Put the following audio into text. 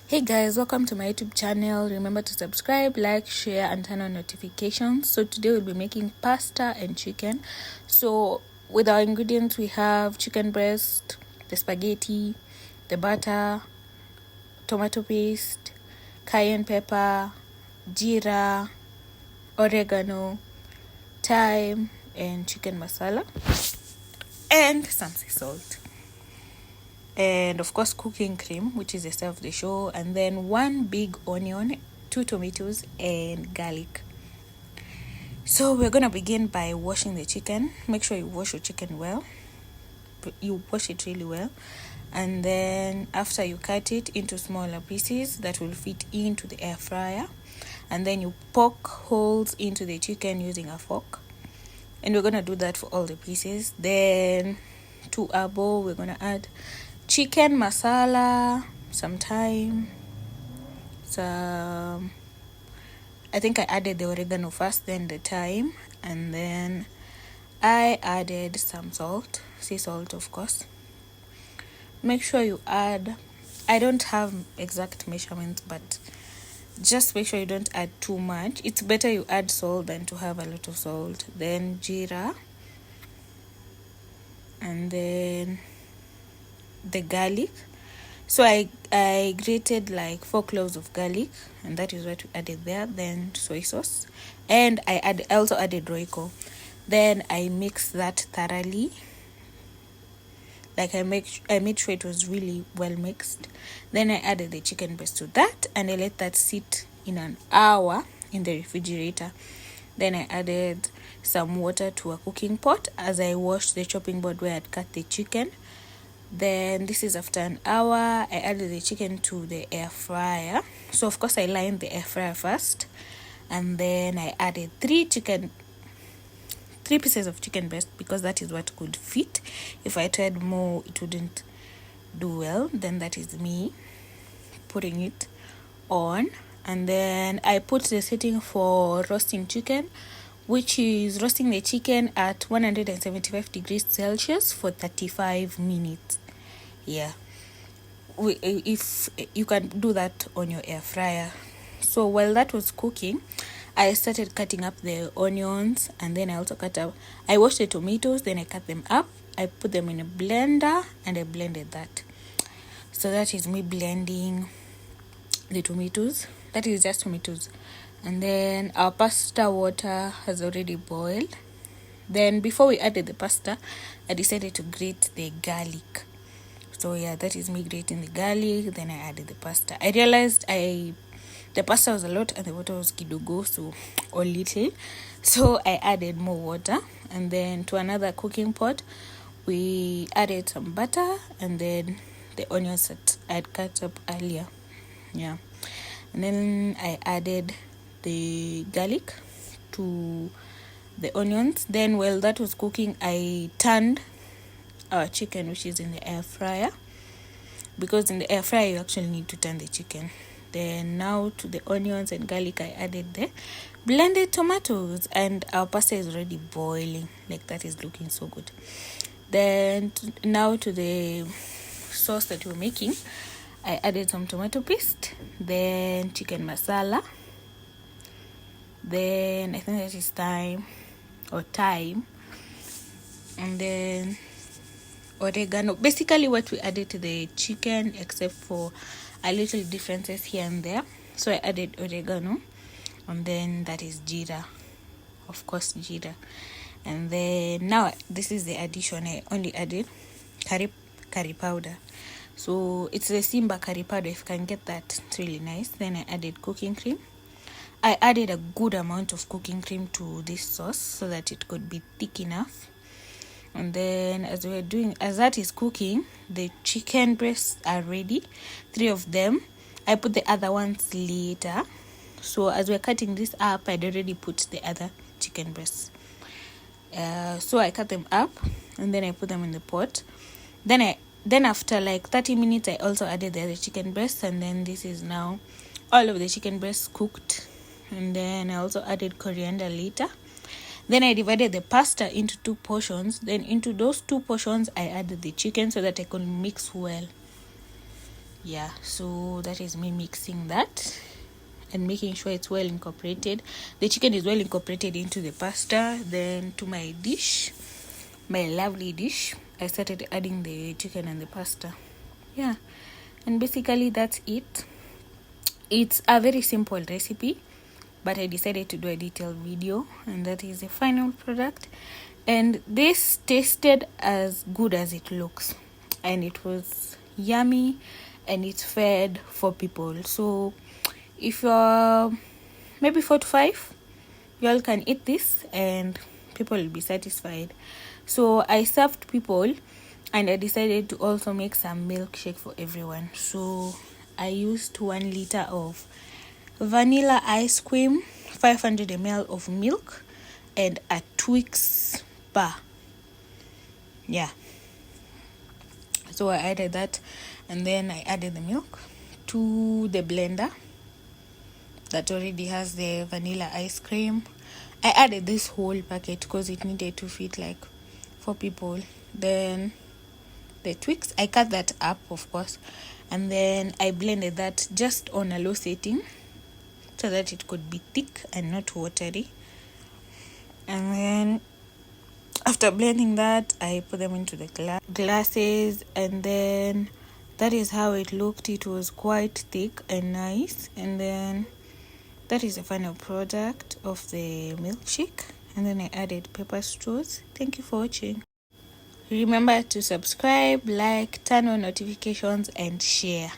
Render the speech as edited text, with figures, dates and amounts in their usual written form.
Hey guys, welcome to my YouTube channel. Remember to subscribe, like, share and turn on notifications. So today we'll be making pasta and chicken. So with our ingredients we have chicken breast, the spaghetti, the butter, tomato paste, cayenne pepper, jeera, oregano, thyme and chicken masala, and some sea salt. And of course cooking cream, which is the star of the show, and then 1 big onion, 2 tomatoes and garlic. So we're gonna begin by washing the chicken. Make sure you wash your chicken well. You wash it really well, and then after you cut it into smaller pieces that will fit into the air fryer, and then you poke holes into the chicken using a fork, and we're gonna do that for all the pieces. Then to our bowl we're gonna add chicken masala, some thyme, I think I added the oregano first, then the thyme, and then I added some salt, sea salt of course. Make sure you add, I don't have exact measurements, but just make sure you don't add too much. It's better you add salt than to have a lot of salt. Then jeera, and then the garlic. So I grated like 4 cloves of garlic, and that is what we added there. Then soy sauce, and I also added Royco. Then I mixed that thoroughly. Like I made sure it was really well mixed. Then I added the chicken breast to that, and I let that sit in an hour in the refrigerator. Then I added some water to a cooking pot as I washed the chopping board where I'd cut the chicken. Then this is after an hour. I added the chicken to the air fryer. So of course I lined the air fryer first, and then I added 3 pieces of chicken breast because that is what could fit. If I tried more it wouldn't do well. Then that is me putting it on, and then I put the setting for roasting chicken, which is roasting the chicken at 175 degrees Celsius for 35 minutes. Yeah, if you can do that on your air fryer. So while that was cooking, I started cutting up the onions, and then I washed the tomatoes, then I cut them up, I put them in a blender, and I blended that. So that is me blending the tomatoes. That is just tomatoes. And then our pasta water has already boiled. Then before we added the pasta, I decided to grate the garlic. So yeah, that is me grating the garlic. Then I added the pasta. I realized the pasta was a lot and the water was kidogo, or little. So I added more water, and then to another cooking pot, we added some butter, and then the onions that I had cut up earlier. Yeah. And then I added the garlic to the onions. Then while that was cooking, I turned our chicken, which is in the air fryer, because in the air fryer you actually need to turn the chicken. Then now to the onions and garlic I added the blended tomatoes, and our pasta is already boiling. Like that is looking so good. Then now to the sauce that we're making, I added some tomato paste, then chicken masala, then I think that is thyme, and then oregano. Basically what we added to the chicken, except for a little differences here and there. So I added oregano, and then that is jeera, of course jeera. And then now this is the addition. I only added curry powder. So it's the Simba curry powder. If you can get that, it's really nice. Then I added cooking cream. I added a good amount of cooking cream to this sauce so that it could be thick enough. And then as that is cooking, the chicken breasts are ready, 3 of them. I put the other ones later. So as we're cutting this up, I'd already put the other chicken breasts. So I cut them up, and then I put them in the pot. Then after like 30 minutes, I also added the other chicken breasts, and then this is now all of the chicken breasts cooked. And then I also added coriander later. Then I divided the pasta into 2 portions. Then into those 2 portions, I added the chicken so that I could mix well. Yeah, so that is me mixing that and making sure it's well incorporated. The chicken is well incorporated into the pasta. Then to my dish, my lovely dish, I started adding the chicken and the pasta. Yeah, and basically that's it. It's a very simple recipe, but I decided to do a detailed video, and that is the final product. And this tasted as good as it looks, and it was yummy, and it's fed 4 people. So if you're maybe 4 to 5, you all can eat this and people will be satisfied. So I served people, and I decided to also make some milkshake for everyone. So I used 1 liter of vanilla ice cream, 500 ml of milk, and a Twix bar. Yeah, so I added that, and then I added the milk to the blender that already has the vanilla ice cream. I added this whole packet because it needed to fit like 4 people. Then the Twix, I cut that up, of course, and then I blended that just on a low setting so that it could be thick and not watery. And then after blending that, I put them into the glasses, and then that is how it looked. It was quite thick and nice. And then that is the final product of the milkshake. And then I added pepper straws. Thank you for watching. Remember to subscribe, like, turn on notifications, and share.